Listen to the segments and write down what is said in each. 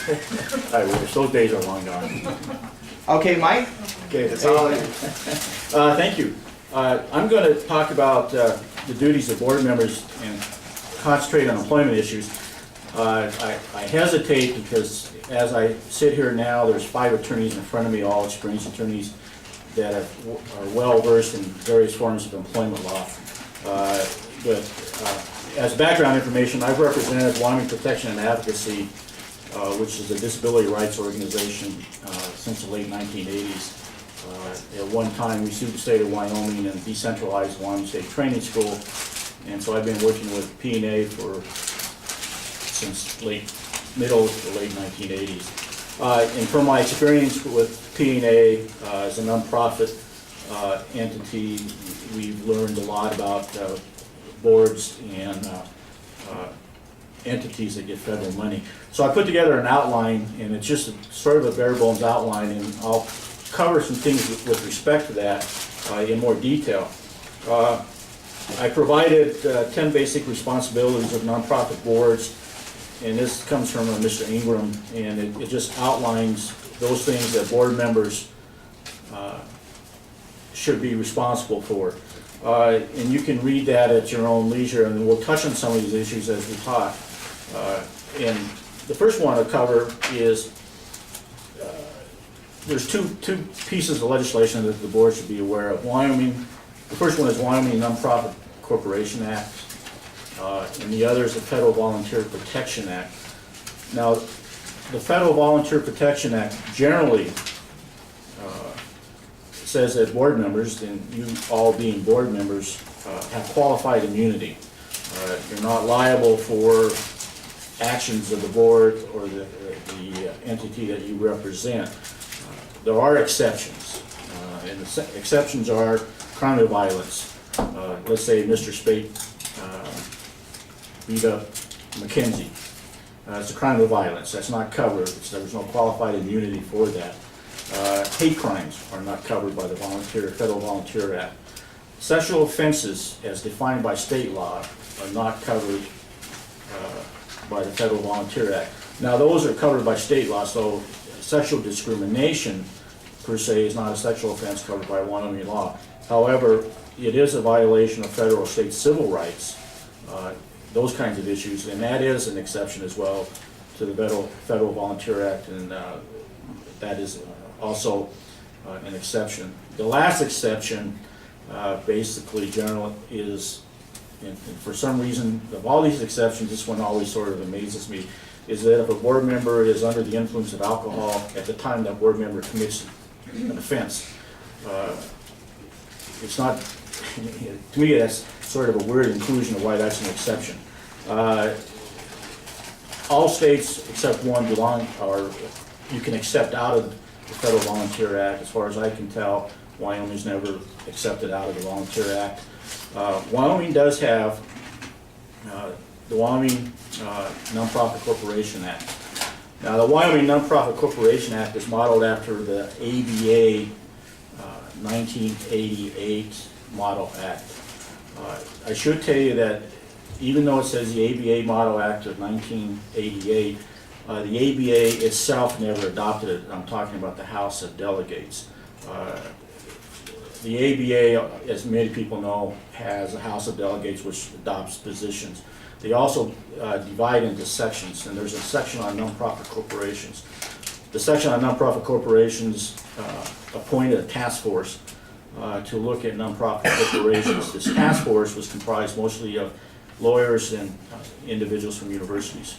I wish, those days are long gone. Okay, Mike? Okay, It's all thank you. I'm going to talk about the duties of board members and concentrate on employment issues. I hesitate because as I sit here now, there's 5 attorneys in front of me, all experienced attorneys that are well versed in various forms of employment law. As background information, I've represented Wyoming Protection and Advocacy, which is a disability rights organization since the late 1980s. At one time, we sued the state of Wyoming and decentralized Wyoming State Training School, and so I've been working with P&A since middle to late 1980s. And from my experience with P&A as a nonprofit entity, we've learned a lot about boards and entities that get federal money. So I put together an outline, and it's just sort of a bare bones outline, and I'll cover some things with respect to that in more detail. I provided 10 basic responsibilities of nonprofit boards, and this comes from Mr. Ingram, and it just outlines those things that board members should be responsible for. And you can read that at your own leisure, and we'll touch on some of these issues as we talk. And the first one to cover is there's two pieces of legislation that the board should be aware of. The first one is Wyoming Nonprofit Corporation Act, and the other is the Federal Volunteer Protection Act. Now, the Federal Volunteer Protection Act generally says that board members, and you all being board members, have qualified immunity. You're not liable for actions of the board or the entity that you represent. There are exceptions, and the exceptions are crime of violence. Let's say Mr. Spate beat up Mackenzie. It's a crime of violence. That's not covered. There's no qualified immunity for that. Hate crimes are not covered by the Federal Volunteer Act. Sexual offenses, as defined by state law, are not covered by the Federal Volunteer Act. Now, those are covered by state law, so sexual discrimination, per se, is not a sexual offense covered by Wyoming law. However, it is a violation of federal or state civil rights, those kinds of issues, and that is an exception as well to the Federal Volunteer Act, and that is also an exception. The last exception, basically, general, is, and for some reason, of all these exceptions, this one always sort of amazes me, is that if a board member is under the influence of alcohol at the time that board member commits an offense, it's not, to me, that's sort of a weird inclusion of why that's an exception. All states except one belong, or you can accept out of the Federal Volunteer Act. As far as I can tell, Wyoming's never accepted out of the Volunteer Act. Wyoming does have the Wyoming Nonprofit Corporation Act. Now, the Wyoming Nonprofit Corporation Act is modeled after the ABA 1988 Model Act. I should tell you that even though it says the ABA Model Act of 1988, the ABA itself never adopted it. I'm talking about the House of Delegates. The ABA, as many people know, has a House of Delegates which adopts positions. They also divide into sections, and there's a section on nonprofit corporations. The section on nonprofit corporations appointed a task force to look at nonprofit corporations. This task force was comprised mostly of lawyers and individuals from universities.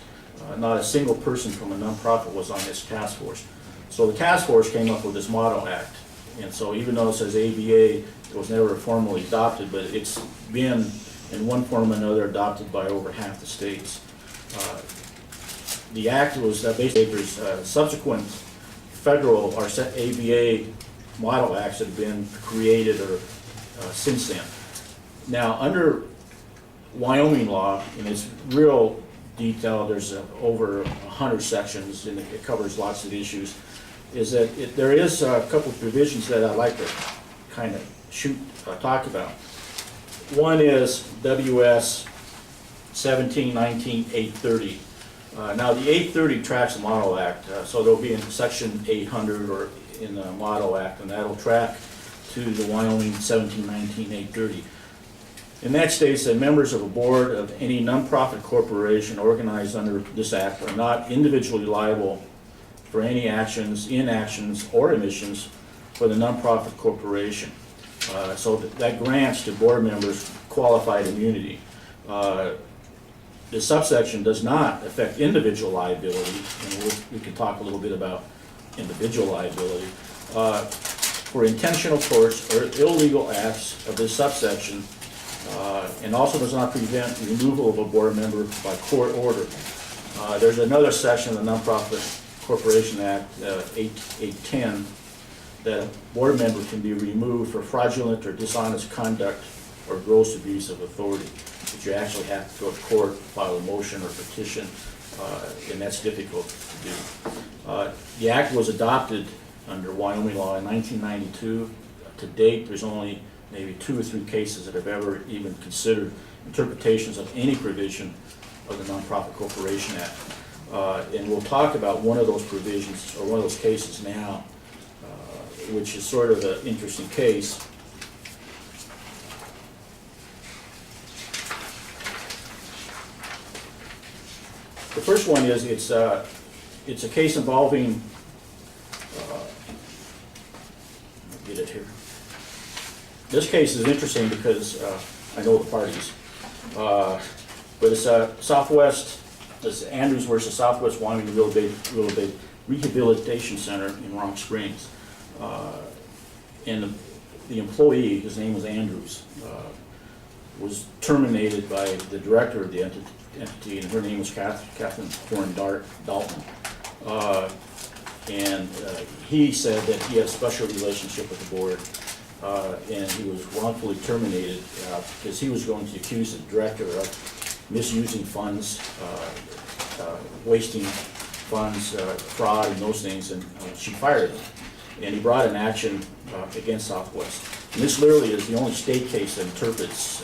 Not a single person from a nonprofit was on this task force. So the task force came up with this Model Act. And so even though it says ABA, it was never formally adopted, but it's been in one form or another adopted by over half the states. The act was basically subsequent federal or ABA model acts that have been created or since then. Now, under Wyoming law, in its real detail, there's over 100 sections, and it covers lots of issues, is that there is a couple of provisions that I'd like to kind of talk about. One is WS 1719-830. Now, the 830 tracks the Model Act, so there'll be in Section 800 or in the Model Act, and that'll track to the Wyoming 1719-830. And that states that members of a board of any nonprofit corporation organized under this act are not individually liable for any actions, inactions, or omissions for the nonprofit corporation. So that grants to board members qualified immunity. The subsection does not affect individual liability, and we can talk a little bit about individual liability. For intentional torts or illegal acts of this subsection, and also does not prevent removal of a board member by court order. There's another section of the Nonprofit Corporation Act, 810, that a board member can be removed for fraudulent or dishonest conduct or gross abuse of authority. But you actually have to go to court, file a motion or petition, and that's difficult to do. The act was adopted under Wyoming law in 1992. To date, there's only maybe 2 or 3 cases that have ever even considered interpretations of any provision of the Nonprofit Corporation Act. And we'll talk about one of those provisions, or one of those cases now, which is sort of an interesting case. The first one is, it's a case involving, I'll get it here. This case is interesting because I know the parties, but it's it's Andrews versus Southwest Wyoming Rehabilitation Center in Rock Springs. And the employee, his name was Andrews, was terminated by the director of the entity, and her name was Catherine Thorne Dalton. And he said that he had a special relationship with the board, and he was wrongfully terminated because he was going to accuse the director of misusing funds, wasting funds, fraud, and those things, and she fired him. And he brought an action against Southwest. And this literally is the only state case that interprets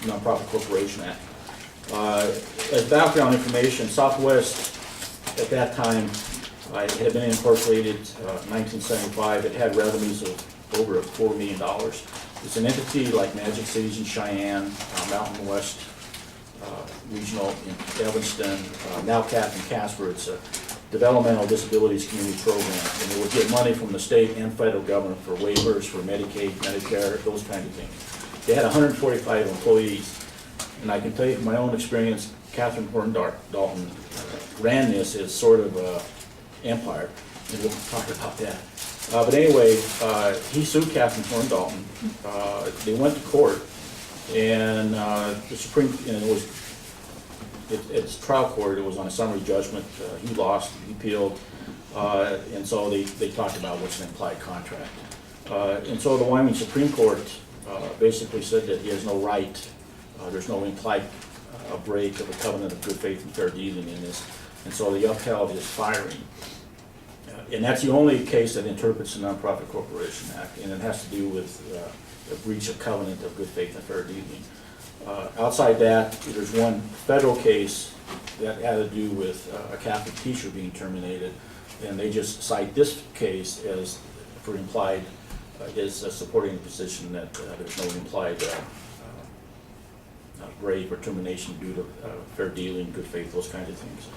Nonprofit Corporation Act. As background information, Southwest at that time it had been incorporated in 1975. It had revenues of over $4 million. It's an entity like Magic Cities in Cheyenne, Mountain West Regional in Evanston, Nowcat and Casper. It's a developmental disabilities community program, and it would get money from the state and federal government for waivers, for Medicaid, Medicare, those kind of things. They had 145 employees, and I can tell you from my own experience, Catherine Thorne Dalton ran this as sort of an empire, and we'll talk about that. But anyway, he sued Catherine Thorne Dalton. They went to court, and the Supreme, and it was, it's trial court, it was on a summary judgment. He lost, he appealed, and so they talked about what's an implied contract. And so the Wyoming Supreme Court basically said that he has no right, there's no implied break of a covenant of good faith and fair dealing in this, and so they upheld his firing. And that's the only case that interprets the Nonprofit Corporation Act, and it has to do with a breach of covenant of good faith and fair dealing. Outside that, there's one federal case that had to do with a Catholic teacher being terminated, and they just cite this case as for implied, is supporting the position that there's no implied break or termination due to fair dealing, good faith, those kinds of things.